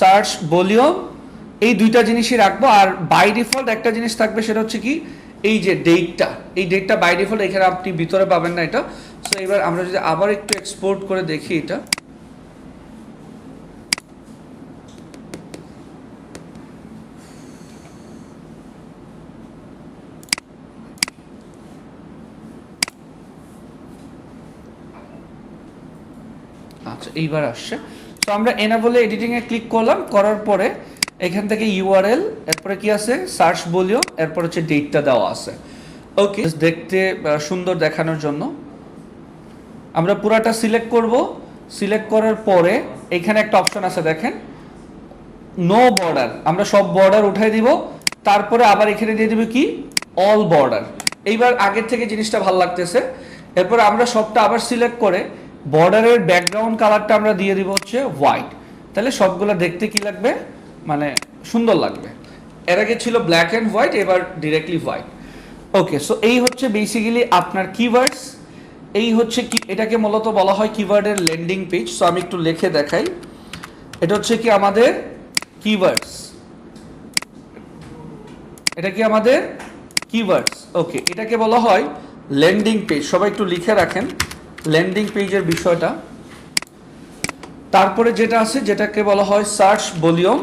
Search volume, এই দুইটা জিনিসই রাখবো। আর বাই ডিফল্ট একটা জিনিস থাকবে, সেটা হচ্ছে কি এই যে ডেটটা, এই ডেটটা বাই ডিফল্ট এখানে আপনি ভিতরে পাবেন না এটা। সো এবার আমরা যদি আবার একটু এক্সপোর্ট করে দেখি এটা, আচ্ছা এইবার আসছে। তো আমরা এনেবল এডিটিং এ ক্লিক করলাম, করার পরে এখান থেকে ইউআরএল, এরপরে কি আছে সার্চ ভলিউম, এরপর হচ্ছে ডেটটা দেওয়া আছে। ওকে, দেখতে সুন্দর দেখানোর জন্য আমরা পুরাটা সিলেক্ট করব। সিলেক্ট করার পরে এখানে একটা অপশন আছে দেখেন, নো বর্ডার, আমরা সব বর্ডার উঠাই দিব। তারপরে আবার এখানে দিয়ে দিব কি অল বর্ডার। এইবার আগের থেকে জিনিসটা ভালো লাগতেছে। এরপর আমরা সবটা আবার সিলেক্ট করে বর্ডারের ব্যাকগ্রাউন্ড কালারটা আমরা দিয়ে দিব হচ্ছে হোয়াইট। তাহলে সবগুলো দেখতে কি লাগবে, মানে সুন্দর লাগবে। এর আগে ছিল ব্ল্যাক অ্যান্ড হোয়াইট, এবার ডিরেক্টলি হোয়াইট। ওকে, সো এই হচ্ছে বেসিক্যালি আপনার কিওয়ার্ডস। এই হচ্ছে কি, এটাকে মূলত বলা হয় কিওয়ার্ডের ল্যান্ডিং পেজ। সো আমি একটু লিখে দেখাই, এটা হচ্ছে কি আমাদের কিওয়ার্ডস, এটা কি আমাদের কিওয়ার্ডস। ওকে, এটাকে বলা হয় ল্যান্ডিং পেজ। সবাই একটু লিখে রাখেন ল্যান্ডিং পেজের বিষয়টা। তারপরে যেটা আছে, যেটাকে বলা হয় সার্চ ভলিউম।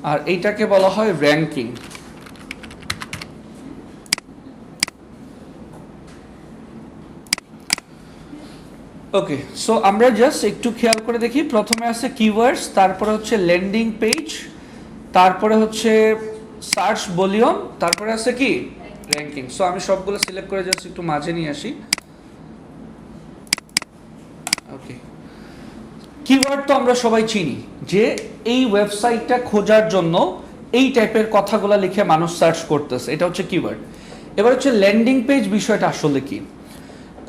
আর এইটাকে বলা হয় র্যাঙ্কিং। ওকে, সো আমরা জাস্ট একটু খেয়াল করে দেখি। প্রথমে আছে কিওয়ার্ডস, তারপরে হচ্ছে ল্যান্ডিং পেজ, তারপরে হচ্ছে সার্চ ভলিউম, তারপরে আছে কি র্যাঙ্কিং। সো আমি সবগুলো সিলেক্ট করে জাস্ট একটু মাঝে নিয়ে আসি। ওকে, কিওয়ার্ড তো আমরা সবাই চিনি যে এই ওয়েবসাইটটা খোঁজার জন্য এই টাইপের কথাগুলো লিখে মানুষ সার্চ করতেছে, এটা হচ্ছে কিওয়ার্ড। এবার হচ্ছে ল্যান্ডিং পেজ বিষয়টা আসলে কি।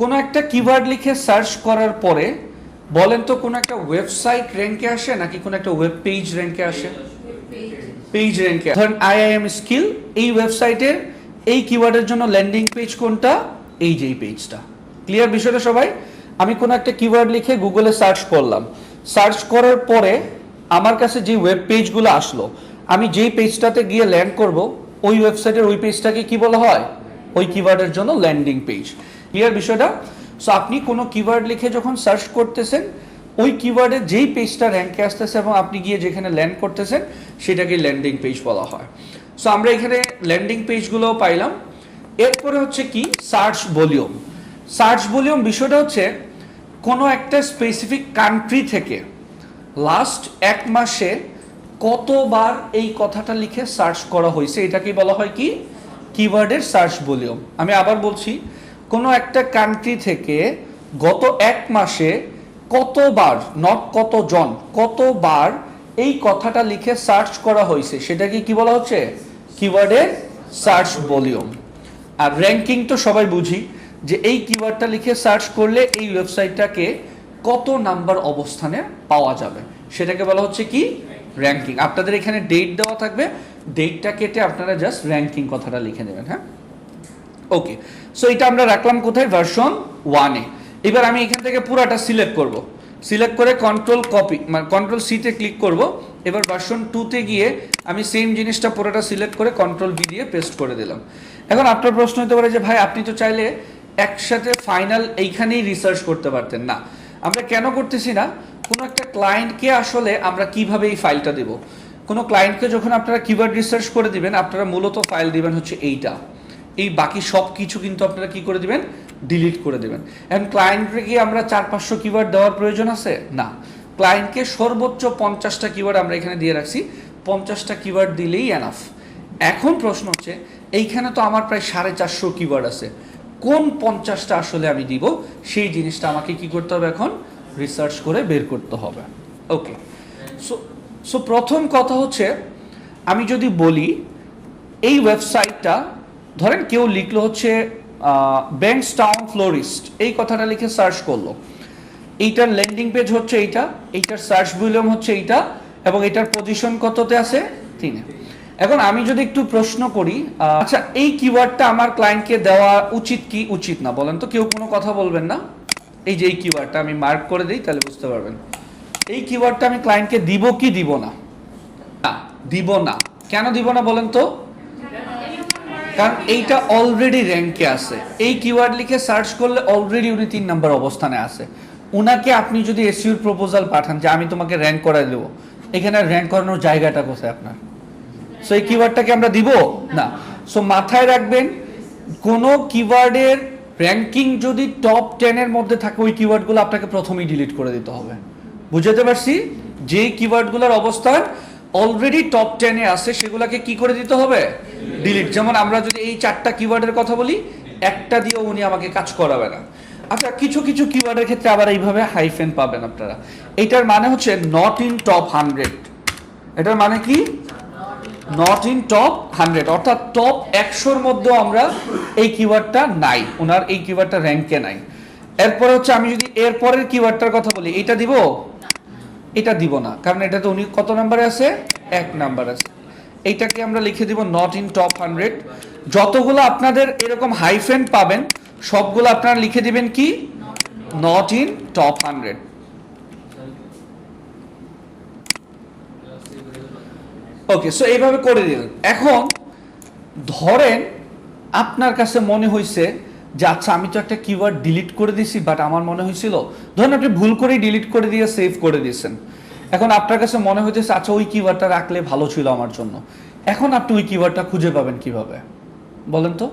কোনো একটা কিওয়ার্ড লিখে সার্চ করার পরে বলেন তো কোনো একটা ওয়েবসাইট র্যাঙ্কে আসে নাকি কোনো একটা ওয়েব পেজ র্যাঙ্কে আসে? পেজ র্যাঙ্কে। ধরেন আইআইএম স্কিল, এই ওয়েবসাইটের এই কিওয়ার্ডের জন্য ল্যান্ডিং পেজ কোনটা? এই যে এই পেজটা। ক্লিয়ার বিষয়টা সবাই? আমি কোনো একটা কিওয়ার্ড লিখে গুগলে সার্চ করলাম, সার্চ করার পরে আমার কাছে যে ওয়েব পেজগুলো আসলো, আমি যেই পেজটাতে গিয়ে ল্যান্ড করব, ওই ওয়েবসাইটের ওই পেজটাকে কি বলা হয়? ওই কিওয়ার্ডের জন্য ল্যান্ডিং পেজ। ক্লিয়ার বিষয়টা? সো আপনি কোনো কিওয়ার্ড লিখে যখন সার্চ করতেছেন, ওই কিওয়ার্ডের যেই পেজটা র্যাঙ্কে আসতেছে এবং আপনি গিয়ে যেখানে ল্যান্ড করতেছেন সেটাকে ল্যান্ডিং পেজ বলা হয়। সো আমরা এখানে ল্যান্ডিং পেজগুলোও পাইলাম। এরপরে হচ্ছে কি সার্চ ভলিউম। সার্চ ভলিউম বিষয়টা হচ্ছে কোনো একটা স্পেসিফিক কান্ট্রি থেকে লাস্ট এক মাসে কতবার এই কথাটা লিখে সার্চ করা হয়েছে, এটাকে বলা হয় কি কিওয়ার্ডের সার্চ ভলিউম। আমি আবার বলছি, কোনো একটা কান্ট্রি থেকে গত এক মাসে কতবার, নট কতজন, কতবার এই কথাটা লিখে সার্চ করা হয়েছে সেটাকে কি বলা হচ্ছে? কিওয়ার্ডের সার্চ ভলিউম। আর র্যাঙ্কিং তো সবাই বুঝি যে এই কিওয়ার্ডটা লিখে সার্চ করলে এই ওয়েবসাইটটাকে কত নাম্বার অবস্থানে পাওয়া যাবে সেটাকে বলা হচ্ছে কি র্যাঙ্কিং। আপনাদের এখানে ডেট দেওয়া থাকবে, ডেটটা কেটে আপনারা জাস্ট র্যাঙ্কিং কথাটা লিখে নেবেন। হ্যাঁ, ওকে, সো এটা আমরা রাখলাম কোথায়? ভার্সন 1-এ। এবার আমি এখান থেকে পুরাটা সিলেক্ট করব, সিলেক্ট করে কন্ট্রোল কপি, মানে কন্ট্রোল সিতে ক্লিক করব। এবার ভার্সন 2-তে গিয়ে আমি সেম জিনিসটা পুরোটা সিলেক্ট করে কন্ট্রোল ভি দিয়ে পেস্ট করে দিলাম। এখন আপনার প্রশ্ন হতে পারে যে ভাই আপনি তো চাইলে একসাথে ফাইনাল এইখানেই রিসার্চ করতে পারতেন। না, আমরা কেন করতেছি না, কোনো একটা ক্লায়েন্টকে আসলে আমরা কিভাবে এই ফাইলটা দেব। কোনো ক্লায়েন্টকে যখন আপনারা কিওয়ার্ড রিসার্চ করে দিবেন, আপনারা মূলত ফাইল দিবেন হচ্ছে এইটা, এই বাকি সব কিছু কিন্তু আপনারা কি করে দিবেন? ডিলিট করে দেবেন। এখন ক্লায়েন্টকে কি আমরা 400-500 কিওয়ার্ড দেওয়ার প্রয়োজন আছে? না, ক্লায়েন্টকে সর্বোচ্চ 50টা কিওয়ার্ড আমরা এখানে দিয়ে রাখছি, 50টা কিওয়ার্ড দিলেই এনাফ। এখন প্রশ্ন হচ্ছে এইখানে তো আমার প্রায় 450 কিওয়ার্ড আছে, কোন 50টা আসলে আমি দিব সেই জিনিসটা আমাকে কি করতে হবে? এখন রিসার্চ করে বের করতে হবে। ওকে, সো প্রথম কথা হচ্ছে, আমি যদি বলি এই ওয়েবসাইটটা, ধরেন কেউ লিখলো হচ্ছে ব্যাংকস্টাউন ফ্লোরিস্ট, এই কথাটা লিখে সার্চ করলো, এইটার ল্যান্ডিং পেজ হচ্ছে এইটা, এইটার সার্চ ভলিউম হচ্ছে এইটা, এবং এটার পজিশন কততে আছে? 3-এ। এখন আমি যদি একটু প্রশ্ন করি, আচ্ছা এই কিওয়ার্ডটা আমার ক্লায়েন্টকে দেওয়া উচিত কি উচিত না বলেন তো, কেউ কোনো কথা বলবেন না? এই যে এই কিওয়ার্ডটা আমি মার্ক করে দিই তাহলে বুঝতে পারবেন। এই কিওয়ার্ডটা আমি ক্লায়েন্টকে দিব কি দিব না? না, দিব না। কেন দিব না বলেন তো? কারণ এইটা অলরেডি র্যাঙ্কে আছে। এই কিওয়ার্ড লিখে সার্চ করলে অলরেডি উনি 3 নম্বর অবস্থানে আছে। উনাকে আপনি যদি এসইউর প্রপোজাল পাঠান যে আমি তোমাকে র্যাঙ্ক করাই দেবো, এখানে র্যাঙ্ক করানোর জায়গাটা কোথায় আপনার? সো এই কিওয়ার্ডটাকে আমরা দিব না। সো মাথায় রাখবেন, কোন কিওয়ার্ডের র্যাঙ্কিং যদি টপ 10 এর মধ্যে থাকে ওই কিওয়ার্ডগুলো আপনাকে প্রথমেই ডিলিট করে দিতে হবে। বুঝতে পারছি? যে কিওয়ার্ডগুলোর অবস্থান অলরেডি টপ 10 এ আছে সেগুলোকে কি করে দিতে হবে? ডিলিট। যেমন আমরা যদি এই 4টা কিওয়ার্ডের কথা বলি, একটা দিয়েও উনি আমাকে কাজ করাবে না। আচ্ছা কিছু কিছু কিওয়ার্ডের ক্ষেত্রে আবার এইভাবে হাইফেন পাবেন আপনারা। এইটার মানে হচ্ছে নট ইন টপ 100। এটার মানে কি? নট ইন টপ 100, অর্থাৎ টপ 100-র মধ্যেও আমরা এই কিওয়ার্ডটা নাই, ওনার এই কিওয়ার্ডটা র্যাঙ্কে নাই। এরপরে হচ্ছে আমি যদি এরপরের কিওয়ার্ডটার কথা বলি, এটা দিব? এটা দিব না, কারণ এটাতে উনি কত নম্বরে আছে? 1 নাম্বার আছে। এইটাকে আমরা লিখে দিব নট ইন টপ 100। যতগুলো আপনাদের এরকম হাইফেন পাবেন সবগুলো আপনারা লিখে দিবেন কি? Not in top 100। Okay, so এইভাবে করে দিলেন। এখন ধরেন আপনার কাছে মনে হয়েছে যে আচ্ছা আমি তো একটা কিওয়ার্ড ডিলিট করে দিছি, বাট আমার মনে হয়েছিল, ধরেন আপনি ভুল করে ডিলিট করে দিয়ে সেভ করে দিয়েছেন। এখন আপনার কাছে মনে হইতেছে আচ্ছা ওই কিওয়ার্ডটা রাখলে ভালো ছিল আমার জন্য। এখন আপনি ওই কিওয়ার্ডটা খুঁজে পাবেন কিভাবে বলেন তো?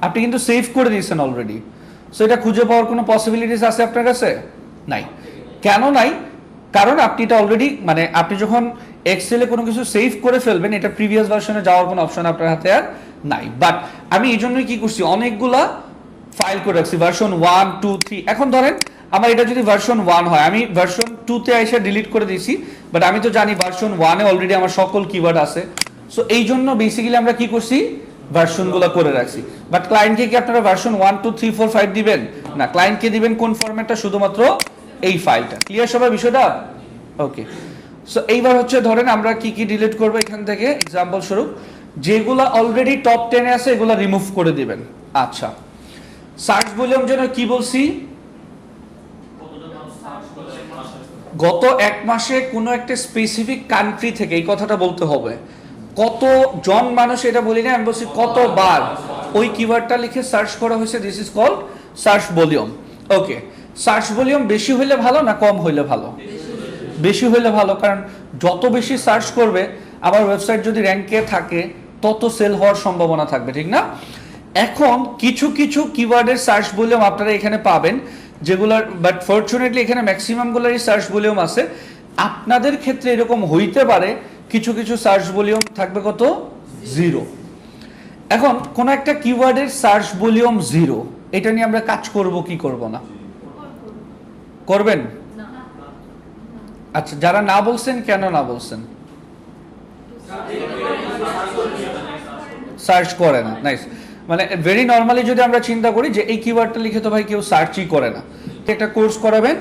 আপনি কিন্তু সেভ করে দিয়েছেন অলরেডি, সো এটা খুঁজে পাওয়ার কোনো পসিবিলিটিস আছে আপনার কাছে? নাই। কেন নাই? কারণ আপনি এটা অলরেডি, মানে আপনি যখন এক্সেলে কোনো কিছু সেভ করে ফেলবেন, এটা প্রিভিয়াস ভার্সনে যাওয়ার কোনো অপশন আপনার হাতে আর নাই। বাট আমি এই জন্যই কি করছি, অনেকগুলা ফাইল করে রাখছি ভার্সন 1, 2, 3। এখন ধরেন আমার এটা যদি ভার্সন 1 হয়, আমি ভার্সন 2 তে এসে ডিলিট করে দিয়েছি, বাট আমি তো জানি ভার্সন 1 এ অলরেডি আমার সকল কিওয়ার্ড আছে। সো এই জন্য বেসিক্যালি আমরা কি করছি, ভার্সনগুলো করে রাখছি। বাট ক্লায়েন্টকে কি আপনারা ভার্সন 1, 2, 3, 4, 5 দিবেন না? ক্লায়েন্টকে দিবেন কোন ফরম্যাটটা? শুধুমাত্র এই ফাইলটা। ক্লিয়ার সবাই বিষয়টা? ওকে, সো এইবার হচ্ছে ধরেন আমরা কি কি ডিলিট করব এখান থেকে। এক্সাম্পল স্বরূপ যেগুলো অলরেডি টপ 10 এ আছে এগুলো রিমুভ করে দিবেন। আচ্ছা, সার্চ ভলিউম যেন কি বলছি, গত 1 মাসে কোনো একটা স্পেসিফিক কান্ট্রি থেকে, এই কথাটা বলতে হবে। কতজন মানুষ এটা বলি না, আমি বলছি কতবার ওই কিওয়ার্ডটা লিখে সার্চ করা হয়েছে, this is called search volume. Okay, search volume বেশি হইলে ভালো না কম হইলে ভালো? বেশি হইলে ভালো, কারণ যত বেশি সার্চ করবে আবার ওয়েবসাইট যদি র্যাঙ্কে থাকে তত সেল হওয়ার সম্ভাবনা থাকবে, ঠিক না? এখন কিছু কিছু কিওয়ার্ডের সার্চ ভলিউম আপনারা এখানে পাবেন যেগুলোর, বাট ফরচুনেটলি এখানে ম্যাক্সিমামগুলোরই সার্চ ভলিউম আছে। আপনাদের ক্ষেত্রে এরকম হইতে পারে কিছু কিছু সার্চ ভলিউম থাকবে কত? 0। এখন কোন একটা কিওয়ার্ডের সার্চ ভলিউম 0, এটা নিয়ে আমরা কাজ করব কি করব না? করবেন? আচ্ছা, যারা না বলছেন কেন না বলছেন? সার্চ করে না। নাইস। মানে ভেরি নরমালি যদি আমরা চিন্তা করি যে এই কিওয়ার্ডটা লিখে তো ভাই কেউ সার্চই করে না, একটা কোর্স করাবেন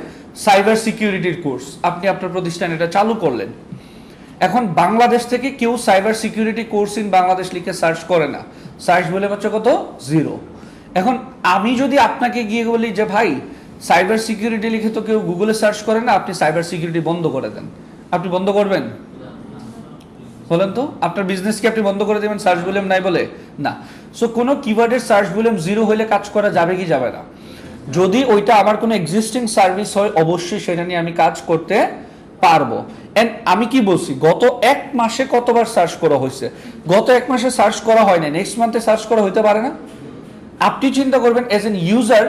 সাইবার সিকিউরিটির কোর্স, আপনি আপনার প্রতিষ্ঠানে এটা চালু করলেন। এখন বাংলাদেশ থেকে কেউ cyber security course in Bangladesh লিখে সার্চ করে না, সার্চ বলে হচ্ছে কত? 0। এখন আমি যদি আপনাকে গিয়ে বলি যে ভাই সাইবার সিকিউরিটি লিখে তো কেউ গুগলে সার্চ করে না, আপনি সাইবার সিকিউরিটি বন্ধ করে দেন, আপনি বন্ধ করবেন? বলেন তো, আপনার বিজনেস কি আপনি বন্ধ করে দেবেন সার্চ ভলিউম নাই বলে? না। সো কোনো কিওয়ার্ডের সার্চ ভলিউম 0 হলে কাজ করা যাবে কি যাবে না? যদি ওইটা আমার কোনো এক্সিস্টিং সার্ভিস হয় অবশ্যই সেটা নিয়ে আমি কাজ করতে পারবো। এন্ড আমি কি বলছি, গত 1 মাসে কতবার সার্চ করা হয়েছে? গত 1 মাসে সার্চ করা হয় না, নেক্সট মান্থে সার্চ করা হইতে পারে না? আপনি চিন্তা করবেন এজ এন ইউজার,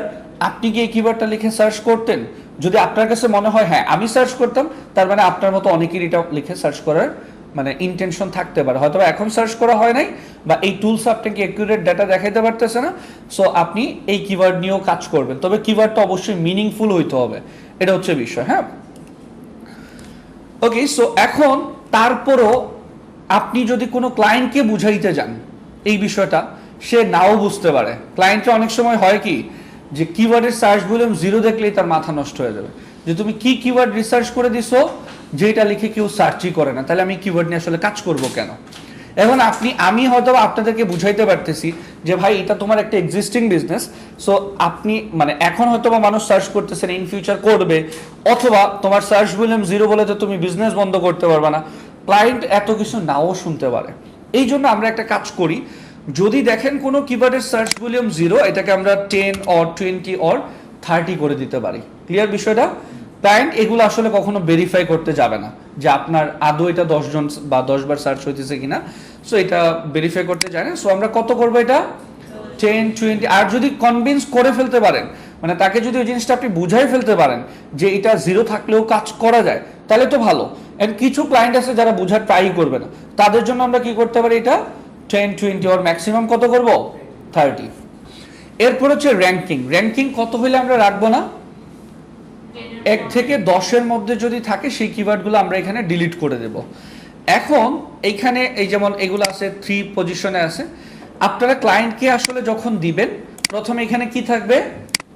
আপনি কি এই কিওয়ার্ডটা লিখে সার্চ করতেন? যদি আপনার কাছে মনে হয় হ্যাঁ আমি সার্চ করতাম, তার মানে আপনার মতো অনেকেরই এটা লিখে সার্চ করার মানে ইন্টেনশন থাকতে পারে। হয়তো এখন সার্চ করা হয় নাই, বা এই টুলস আপনাকে অ্যাকুরেট ডাটা দেখাইতে পারতেছে না, সো আপনি এই কিওয়ার্ড নিয়েও কাজ করবেন। তবে কিওয়ার্ডটা অবশ্যই মিনিংফুল হইতে হবে, এটা হচ্ছে বিষয়। হ্যাঁ, ওকে। সো এখন তারপরও আপনি যদি কোনো ক্লায়েন্টকে বুঝাইতে যান এই বিষয়টা, সে নাও বুঝতে পারে। ক্লায়েন্টরা অনেক সময় হয় কি, যে কিওয়ার্ডের সার্চ ভলিউম 0 দেখলেই তার মাথা নষ্ট হয়ে যাবে, যে তুমি কি কিওয়ার্ড রিসার্চ করে দিছো, যে এটা লিখে কেউ সার্চই করে না, তাহলে আমি কিওয়ার্ড নিয়ে আসলে কাজ করব কেন? এখন আমি হয়তো আপনাদেরকে বুঝাইতে পারতেছি যে ভাই এটা তোমার একটা এক্সিস্টিং বিজনেস, সো আপনি মানে এখন হয়তো বা মানুষ সার্চ করতেছেন, ইন ফিউচার করবে, অথবা তোমার সার্চ ভলিউম 0 বলে তো তুমি বিজনেস বন্ধ করতে পারবে না, ক্লায়েন্ট এত কিছু নাও শুনতে পারে। এই জন্য আমরা একটা কাজ করি, যদি দেখেন কোনো কিওয়ার্ডের সার্চ ভলিউম 0, এটাকে আমরা 10 অর 20 অর 30 করে দিতে পারি। ক্লিয়ার বিষয়টা? ক্লায়েন্ট এগুলো আসলে কখনো ভেরিফাই করতে যাবে না যে আপনার আদৌ এটা 10 জন বা 10 বার সার্চ হইতেছে কিনা, সো এটা ভেরিফাই করতে যায় না। সো আমরা কত করবো এটা? 10, 20। আর যদি কনভিন্স করে ফেলতে পারেন, মানে তাকে যদি ওই জিনিসটা আপনি বুঝাই ফেলতে পারেন যে এটা 0 থাকলেও কাজ করা যায়, তাহলে তো ভালো। এন্ড কিছু ক্লায়েন্ট আছে যারা বুঝার ট্রাই করবে না, তাদের জন্য আমরা কি করতে পারি, এটা 10, 20 ওর ম্যাক্সিমাম কত করব? 30। এরপর হচ্ছে র্যাঙ্কিং। র্যাঙ্কিং কত হইলে আমরা রাখবো না? 1 থেকে 10-এর মধ্যে যদি থাকে সেই কিওয়ার্ডগুলো আমরা এখানে ডিলিট করে দেব। এখন এইখানে এই যেমন এগুলো আছে 3 পজিশনে আছে, আপনারা ক্লায়েন্টকে আসলে যখন দিবেন প্রথমে এখানে কি থাকবে,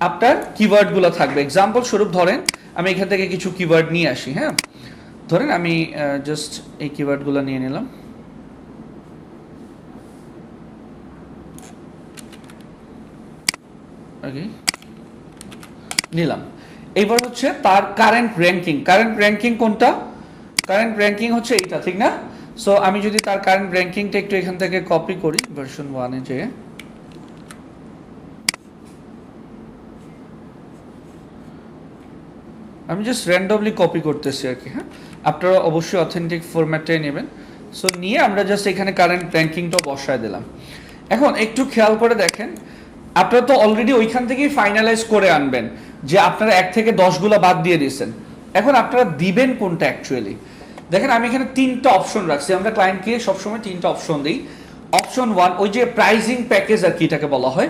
আপনার কিওয়ার্ডগুলো থাকবে। এক্সাম্পল স্বরূপ ধরেন আমি এখান থেকে কিছু কিওয়ার্ড নিয়ে আসি, হ্যাঁ, ধরেন আমি জাস্ট এই কিওয়ার্ডগুলো নিয়ে নিলাম। ওকে, নিলাম। এইবার হচ্ছে তার কারেন্ট র্যাঙ্কিং। কারেন্ট র্যাঙ্কিং কোনটা? কারেন্ট র্যাঙ্কিং হচ্ছে এইটা, ঠিক না? সো আমি যদি তার কারেন্ট র্যাঙ্কিংটা একটু এখান থেকে কপি করি ভার্সন 1-এ যেয়ে, আমি জাস্ট র্যান্ডমলি কপি করতেছি আর কি, হ্যাঁ, আপনারা অবশ্যই অথেন্টিক ফরম্যাটে নেবেন। সো নিয়ে আমরা জাস্ট এখানে কারেন্ট র্যাঙ্কিংটা বসায় দিলাম। এখন একটু খেয়াল করে দেখেন, আপনারা তো অলরেডি ওইখান থেকেই ফাইনালাইজ করে আনবেন যে আপনারা 1 থেকে 10 গুলা বাদ দিয়ে দিয়েছেন। এখন আপনারা দিবেন কোনটা অ্যাকচুয়ালি? দেখেন আমি এখানে 3টা অপশন রাখছি, আমরা ক্লায়েন্টকে সবসময় 3টা অপশন দিই। অপশন 1 ওই যে প্রাইজিং প্যাকেজ আর কি এটাকে বলা হয়,